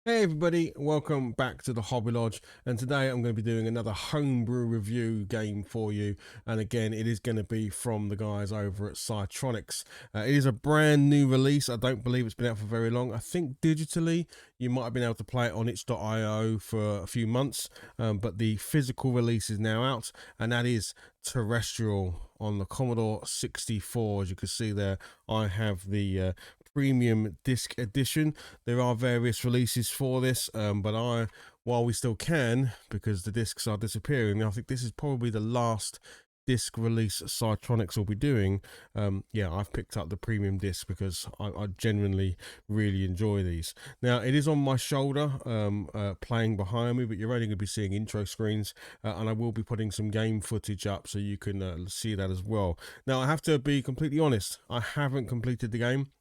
Hey everybody, welcome back to the Hobby Lodge, and today I'm going to be doing another homebrew review game for you, and again it is going to be from the guys over at Psytronics. It is a brand new release. I don't believe it's been out for very long. I think digitally you might have been able to play it on itch.io for a few months, but the physical release is now out, and that is Terrestrial on the Commodore 64. As you can see there, I have the premium disc edition. There are various releases for this, but while we still can, because the discs are disappearing, I think this is probably the last disc release Psytronics will be doing. Yeah, I've picked up the premium disc because I genuinely really enjoy these. Now it is on my shoulder, playing behind me, but you're only going to be seeing intro screens, and I will be putting some game footage up so you can see that as well. Now I have to be completely honest, I haven't completed the game.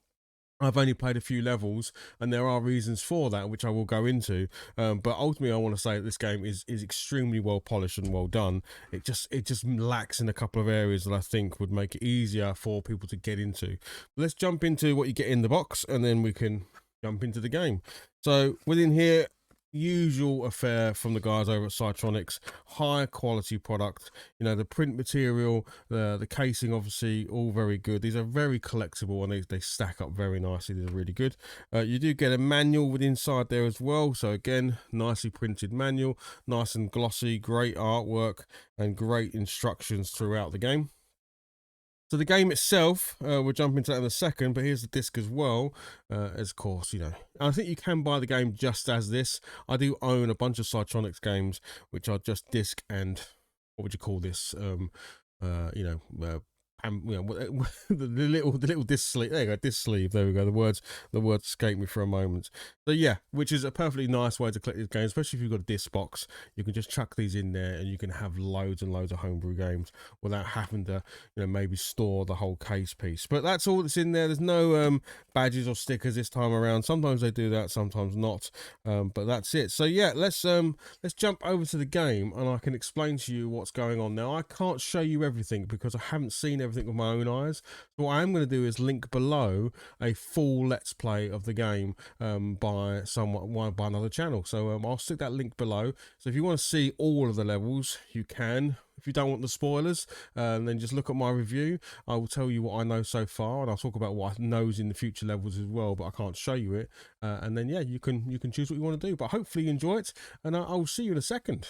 I've only played a few levels, and there are reasons for that, which I will go into. But ultimately, I want to say that this game is extremely well polished and well done. It just lacks in a couple of areas that I think would make it easier for people to get into. But let's jump into what you get in the box, and then we can jump into the game. So within here, usual affair from the guys over at Psytronics, high quality product. You know, the print material, the casing, obviously all very good. These are very collectible, and they stack up very nicely. These are really good. You do get a manual with inside there as well, so again, nicely printed manual, nice and glossy, great artwork and great instructions throughout the game. So the game itself, we'll jump into that in a second, but here's the disc as well. As of course, you know, I think you can buy the game just as this. I do own a bunch of Psytronics games, which are just disc and, what would you call this? You know, the little disc sleeve. There you go, disc sleeve. There we go. The words escaped me for a moment. So yeah, which is a perfectly nice way to collect this game, especially if you've got a disc box. You can just chuck these in there, and you can have loads and loads of homebrew games without having to, you know, maybe store the whole case piece. But that's all that's in there. There's no badges or stickers this time around. Sometimes they do that, sometimes not. But that's it. So yeah, let's jump over to the game, and I can explain to you what's going on. Now I can't show you everything because I haven't seen everything with my own eyes. So what I am going to do is link below a full let's play of the game by another channel. So I'll stick that link below. So if you want to see all of the levels, you can. If you don't want the spoilers, then just look at my review. I will tell you what I know so far, and I'll talk about what I know in the future levels as well, but I can't show you it. And then yeah, you can choose what you want to do. But hopefully you enjoy it, and I'll see you in a second.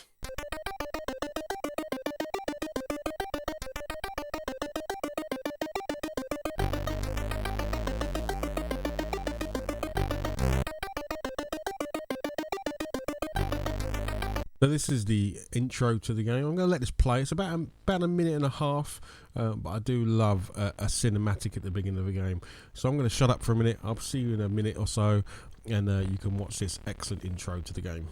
So this is the intro to the game. I'm going to let this play. It's about a minute and a half, but I do love a cinematic at the beginning of the game. So I'm going to shut up for a minute. I'll see you in a minute or so, and you can watch this excellent intro to the game.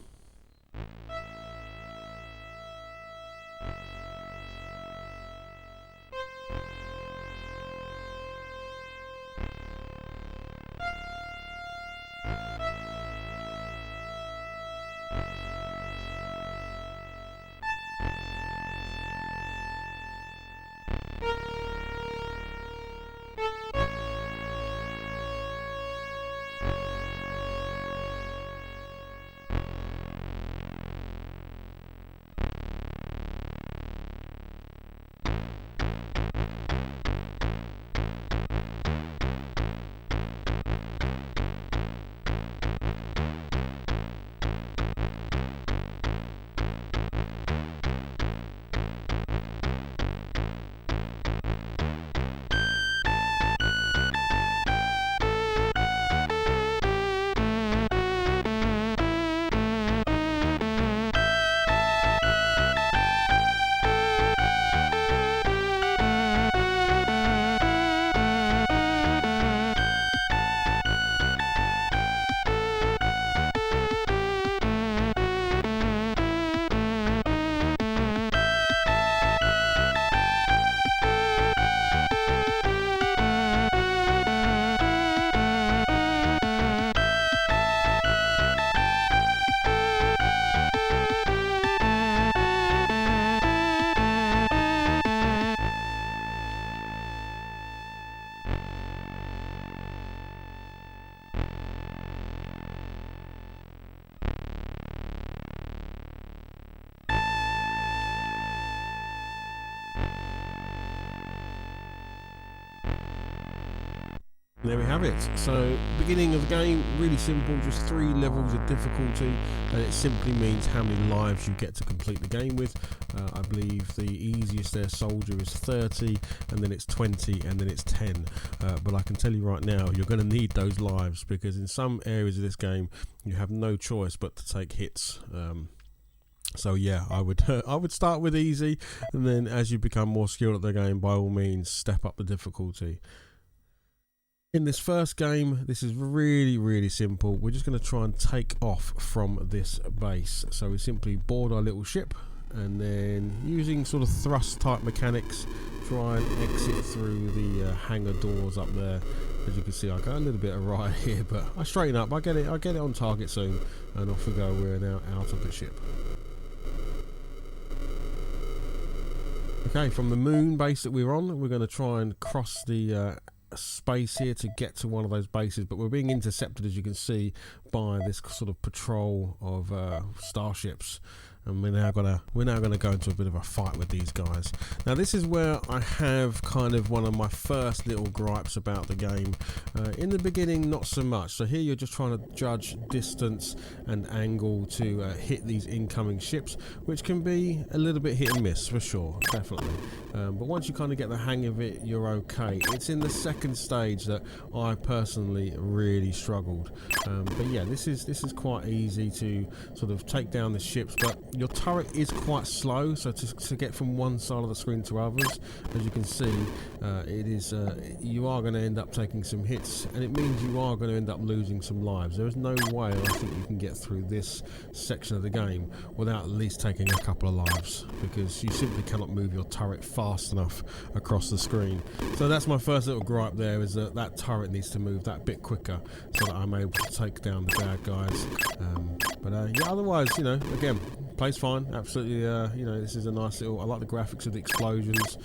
There we have it. So, beginning of the game, really simple, just 3 levels of difficulty, and it simply means how many lives you get to complete the game with. I believe the easiest there, soldier, is 30, and then it's 20, and then it's 10. But I can tell you right now, you're going to need those lives, because in some areas of this game, you have no choice but to take hits. So yeah, I would start with easy, and then as you become more skilled at the game, by all means, step up the difficulty. In this first game, this is really simple. We're just going to try and take off from this base. So we simply board our little ship, and then using sort of thrust type mechanics, try and exit through the hangar doors up there. As you can see, I go a little bit awry here, but I straighten up. I get it on target soon, and off we go. We're now out of the ship. Okay, from the moon base that we're on, we're going to try and cross the space here to get to one of those bases, but we're being intercepted, as you can see, by this sort of patrol of starships, and we're now gonna go into a bit of a fight with these guys. Now this is where I have kind of one of my first little gripes about the game. In the beginning, not so much. So here you're just trying to judge distance and angle to hit these incoming ships, which can be a little bit hit and miss for sure, definitely. But once you kind of get the hang of it, you're okay. It's in the second stage that I personally really struggled. But yeah, this is quite easy to sort of take down the ships, but your turret is quite slow, so to get from one side of the screen to others, as you can see, you are going to end up taking some hits, and it means you are going to end up losing some lives. There is no way I think you can get through this section of the game without at least taking a couple of lives, because you simply cannot move your turret fast enough across the screen. So that's my first little gripe there, is that turret needs to move that bit quicker so that I'm able to take down the bad guys. Yeah, otherwise, you know, again, plays fine, absolutely. You know, this is a nice little, I like the graphics of the explosions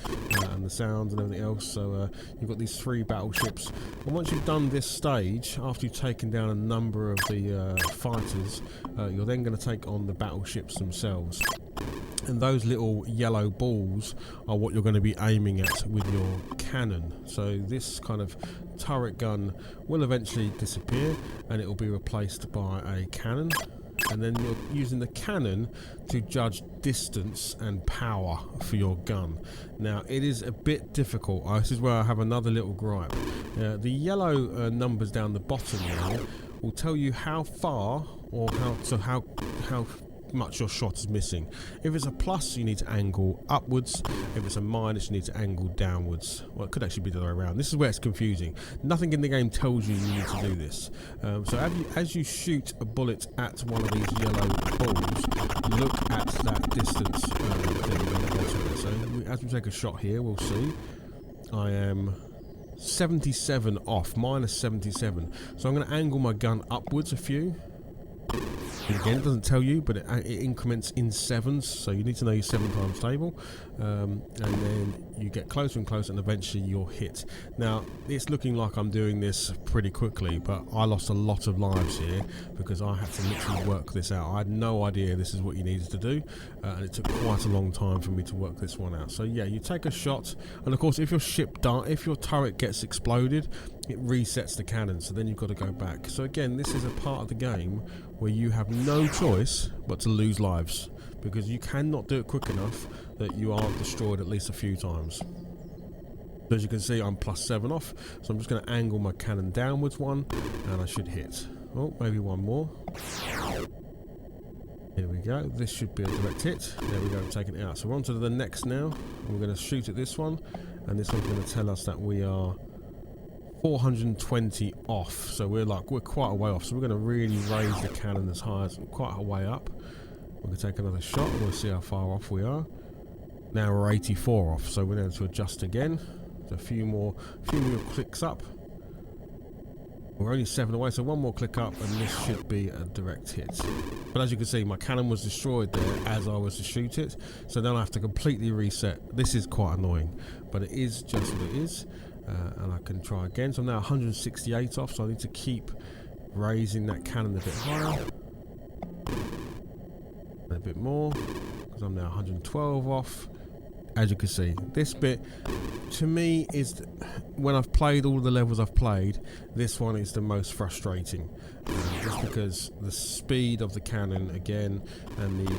and the sounds and everything else. So you've got these 3 battleships, and once you've done this stage, after you've taken down a number of the fighters, you're then going to take on the battleships themselves. And those little yellow balls are what you're going to be aiming at with your cannon. So this kind of turret gun will eventually disappear, and it will be replaced by a cannon. And then you're using the cannon to judge distance and power for your gun. Now it is a bit difficult. This is where I have another little gripe. The yellow numbers down the bottom there will tell you how far, or how much your shot is missing. If it's a plus, you need to angle upwards. If it's a minus, you need to angle downwards. Well, it could actually be the other way around. This is where it's confusing. Nothing in the game tells you need to do this. So as you shoot a bullet at one of these yellow balls, look at that distance So as we take a shot here, we'll see I am 77 off, minus 77. So I'm going to angle my gun upwards a few. And again, it doesn't tell you, but it increments in 7s, so you need to know your 7 times table, and then you get closer and closer, and eventually you'll hit. Now it's looking like I'm doing this pretty quickly, but I lost a lot of lives here because I had to literally work this out. I had no idea this is what you needed to do, and it took quite a long time for me to work this one out. So yeah, you take a shot, and of course if your turret gets exploded, it resets the cannon, so then you've got to go back. So again, this is a part of the game where you have no choice but to lose lives, because you cannot do it quick enough that you are destroyed at least a few times. So as you can see, I'm plus 7 off, so I'm just going to angle my cannon downwards one, and I should hit. Oh, maybe one more. Here we go, this should be a direct hit. There we go, I'm taking it out. So we're on to the next now. We're going to shoot at this one, and this one's going to tell us that we are 420 off, so we're quite a way off, so we're going to really raise the cannon as high as quite a way up. We're going to take another shot, and we'll see how far off we are. Now we're 84 off, so we're going to adjust again. So a few more clicks up. We're only 7 away, so one more click up, and this should be a direct hit. But as you can see, my cannon was destroyed there as I was to shoot it, so then I have to completely reset. This is quite annoying, but it is just what it is. And I can try again. So I'm now 168 off, so I need to keep raising that cannon a bit higher. And a bit more, because I'm now 112 off. as you can see, this bit to me is, when I've played all the levels I've played, this one is the most frustrating, just because the speed of the cannon again, and the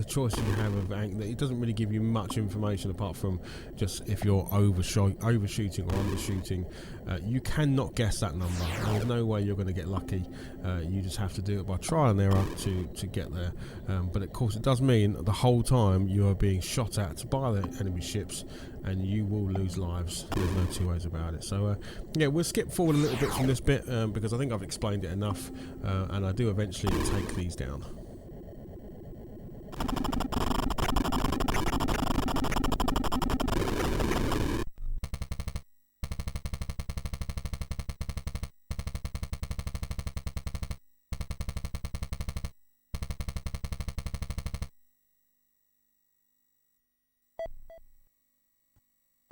choice you have of angle, it doesn't really give you much information apart from just if you're overshooting or undershooting. You cannot guess that number. There's no way you're going to get lucky. You just have to do it by trial and error to get there. But of course it does mean that the whole time you are being shot at by the enemy ships, and you will lose lives. There's no two ways about it. So yeah, we'll skip forward a little bit from this bit because I think I've explained it enough, and I do eventually take these down.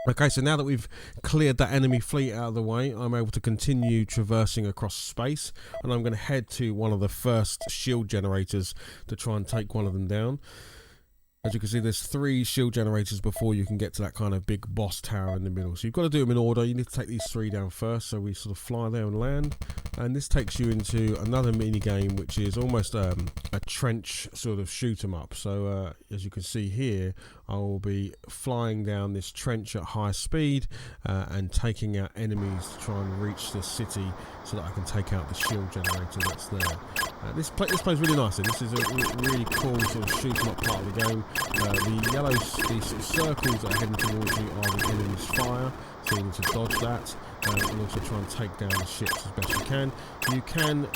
Okay, so now that we've cleared that enemy fleet out of the way, I'm able to continue traversing across space, and I'm going to head to one of the first shield generators to try and take one of them down. As you can see, there's 3 shield generators before you can get to that kind of big boss tower in the middle. So you've got to do them in order. You need to take these 3 down first. So we sort of fly there and land. And this takes you into another mini game, which is almost a trench sort of shoot 'em up. So as you can see here, I will be flying down this trench at high speed and taking out enemies to try and reach the city so that I can take out the shield generator that's there. This plays really nicely. This is a really cool sort of shoot 'em up part of the game. The yellow, these sort of circles that are heading towards you are the enemy's fire, so you need to dodge that, and also try and take down the ships as best you can. You can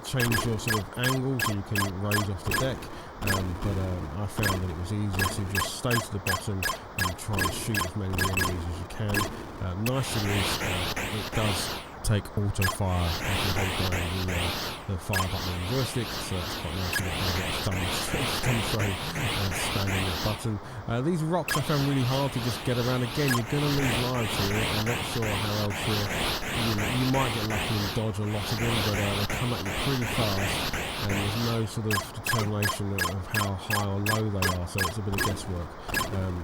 change your sort of angle, so you can raise off the deck, but I found that it was easier to just stay to the bottom and try and shoot as many enemies as you can. Nice thing is, it does take auto fire if you hold down the fire button on the joystick, so it's quite nice to get stun straight and standing the button. These rocks I found really hard to just get around. Again, you're going to lose lives here. I'm not sure how else you might get lucky and dodge a lot of them, but they come at you pretty fast, and there's no sort of determination of how high or low they are, so it's a bit of guesswork.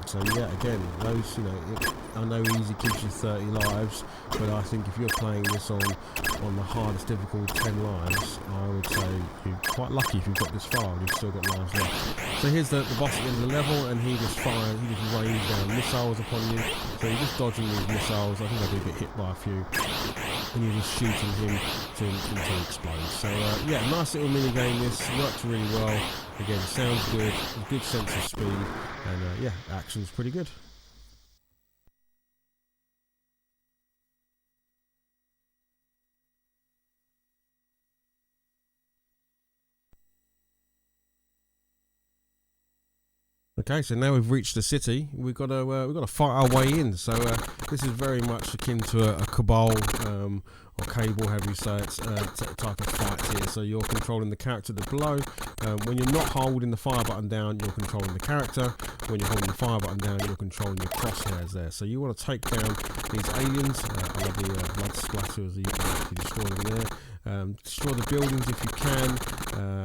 So yeah, again, those, I know easy keeps you 30 lives, but I think if you're playing this on the hardest difficult 10 lives, I would say you're quite lucky if you've got this far and you've still got lives left. So here's the boss at the end of the level, and he just rains down missiles upon you. So you're just dodging these missiles. I think I did get hit by a few, and you're just shooting him until he explodes. So yeah, nice little mini game. This works really well. Again, sounds good, a good sense of speed, and yeah, action's pretty good. Okay, so now we've reached the city. We've got to fight our way in. So this is very much akin to a Cabal or Cable, however you say it, type of fight here. So you're controlling the character below. When you're not holding the fire button down, you're controlling the character. When you're holding the fire button down, you're controlling your crosshairs there. So you want to take down these aliens. I love the blood splatters that you can actually destroy them there. Destroy the buildings if you can,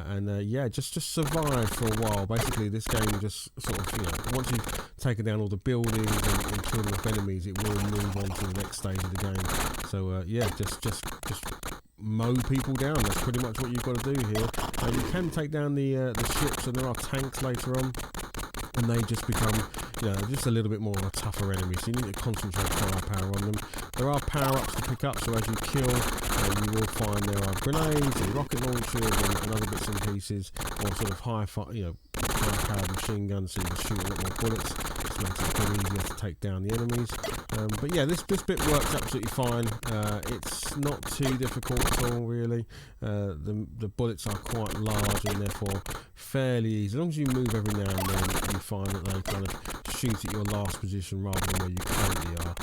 and yeah, just survive for a while. Basically, this game just sort of, once you've taken down all the buildings and killed enough enemies, it will move on to the next stage of the game. So yeah, just mow people down. That's pretty much what you've got to do here. You can take down the ships, and there are tanks later on, and they just become, just a little bit more of a tougher enemy, so you need to concentrate firepower on them. There are power-ups to pick up, so as you kill, you will find there are grenades and rocket launchers and other bits and pieces, or sort of high-powered machine guns, so you can shoot a lot more bullets, which makes it a bit easier to take down the enemies. But yeah, this bit works absolutely fine. It's not too difficult at all, really. The bullets are quite large and therefore fairly easy. As long as you move every now and then, you find that they kind of shoot at your last position rather than where you currently are.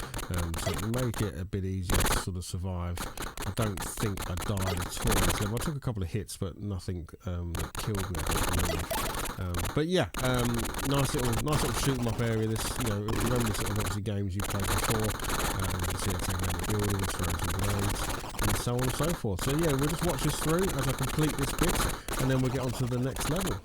So it will make it a bit easier to sort of survive. I don't think I died at all this level. I took a couple of hits, but nothing that killed me. But yeah, nice little shoot 'em up area. This, remember the sort of obviously games you've played before. You can see it taking down the buildings, throwing some grenades, and so on and so forth. So yeah, we'll just watch this through as I complete this bit, and then we'll get on to the next level.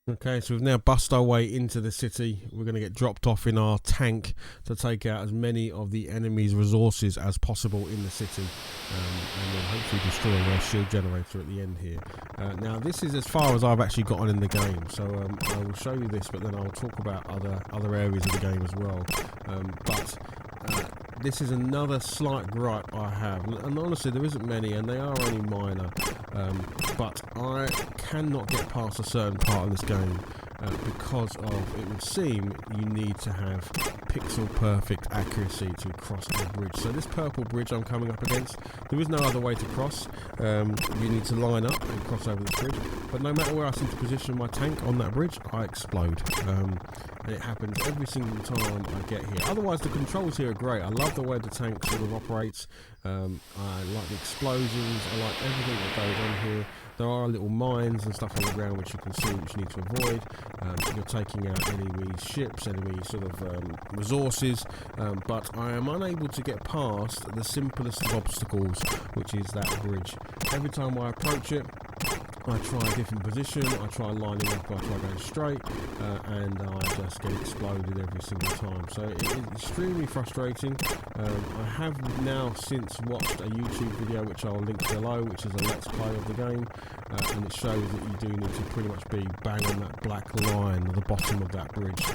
Okay, so we've now bust our way into the city. We're going to get dropped off in our tank to take out as many of the enemy's resources as possible in the city, and then hopefully destroy their shield generator at the end here. Now, this is as far as I've actually gotten in the game, so I will show you this, but then I'll talk about other areas of the game as well. This is another slight gripe I have, and honestly there isn't many, and they are only minor, but I cannot get past a certain part of this game because of, it would seem, you need to have pixel perfect accuracy to cross a bridge. So this purple bridge I'm coming up against, there is no other way to cross. You need to line up and cross over this bridge, but no matter where I seem to position my tank on that bridge, I explode. And it happens every single time I get here. Otherwise the controls here are great. I love the way the tank sort of operates. I like the explosions, I like everything that goes on here. There are little mines and stuff on the ground which you can see, which you need to avoid. You're taking out enemy ships, enemy sort of resources, but I am unable to get past the simplest of obstacles, which is that bridge. Every time I approach it, I try a different position, I try lining up, I try going straight, and I just get exploded every single time. So it is extremely frustrating. I have now since watched a YouTube video which I'll link below, which is a let's play of the game, and it shows that you do need to pretty much be bang on that black line at the bottom of that bridge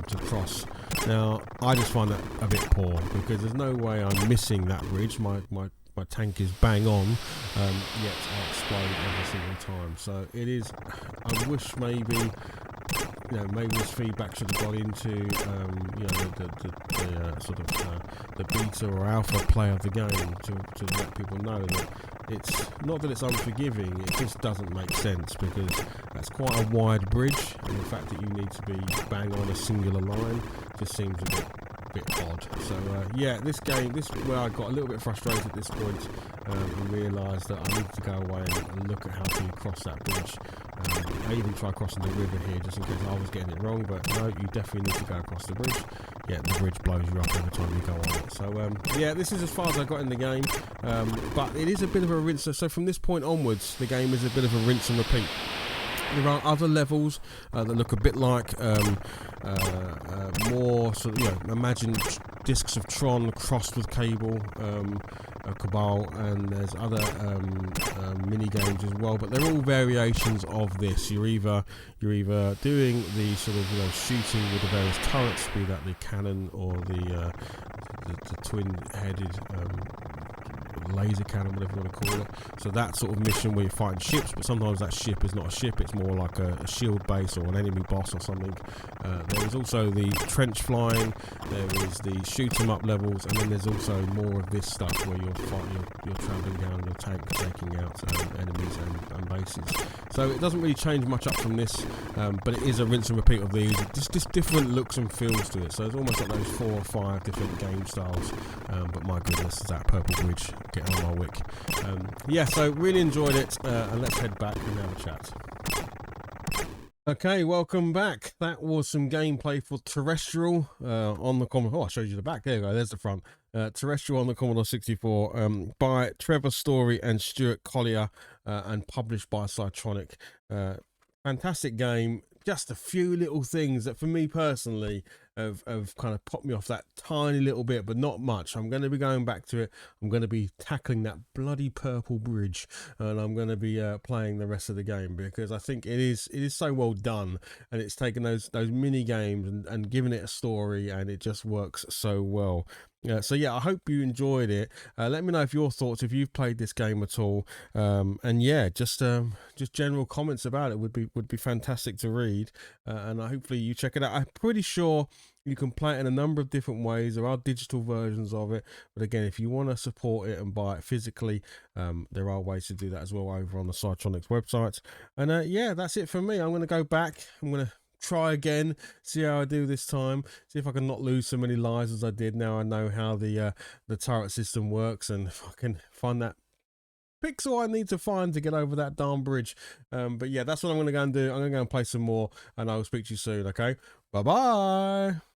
to cross. Now I just find that a bit poor, because there's no way I'm missing that bridge. My tank is bang on, yet I explode every single time. So it is, I wish maybe, you know, maybe this feedback should have got into, you know, the sort of the beta or alpha play of the game to let people know that it's not that it's unforgiving, it just doesn't make sense, because that's quite a wide bridge, and the fact that you need to be bang on a singular line just seems a bit odd. So yeah, this is where I got a little bit frustrated at this point, and realised that I need to go away and look at how to cross that bridge. I even tried crossing the river here just in case I was getting it wrong, but no, you definitely need to go across the bridge. Yeah, the bridge blows you up every time you go on it. So yeah, this is as far as I got in the game, but it is a bit of a rinse. So from this point onwards, the game is a bit of a rinse and repeat. There are other levels that look a bit like more sort of, you know, imagine discs of Tron crossed with cable, Cabal, and there's other mini games as well. But they're all variations of this. You're either doing the sort of, you know, shooting with the various turrets, be that the cannon or the twin-headed laser cannon, whatever you want to call it. So that sort of mission where you're fighting ships, but sometimes that ship is not a ship, it's more like a shield base or an enemy boss or something. There is also the trench flying, there is the shoot 'em up levels, and then there's also more of this stuff where you're fighting, you're travelling down your tank, taking out enemies and bases. So it doesn't really change much up from this, but it is a rinse and repeat of these, just different looks and feels to it. So it's almost like those 4 or 5 different game styles, but my goodness, that purple bridge getting on my wick. Yeah, so really enjoyed it, and let's head back and have a chat. Okay, welcome back. That was some gameplay for Terrestrial on the Commodore. Oh, I showed you the back. There you go. There's the front. Terrestrial on the Commodore 64 by Trevor Story and Stuart Collier, and published by Psytronik. Fantastic game. Just a few little things that for me personally have kind of popped me off that tiny little bit, but not much. I'm going to be going back to it. I'm going to be tackling that bloody purple bridge, and I'm going to be playing the rest of the game, because I think it is so well done, and it's taken those mini games and given it a story, and it just works so well. So yeah, I hope you enjoyed it. Let me know if your thoughts, if you've played this game at all, and yeah, just general comments about it would be fantastic to read, and hopefully you check it out. I'm pretty sure you can play it in a number of different ways. There are digital versions of it, but again, if you want to support it and buy it physically, there are ways to do that as well over on the Psytronik's website. And yeah, that's it for me. I'm going to go back. I'm going to try again, see how I do this time, see if I can not lose so many lives as I did. Now I know how the turret system works, and if I can find that pixel I need to find to get over that darn bridge. But yeah, that's what I'm going to go and do. I'm going to go and play some more, and I will speak to you soon. Okay, bye bye.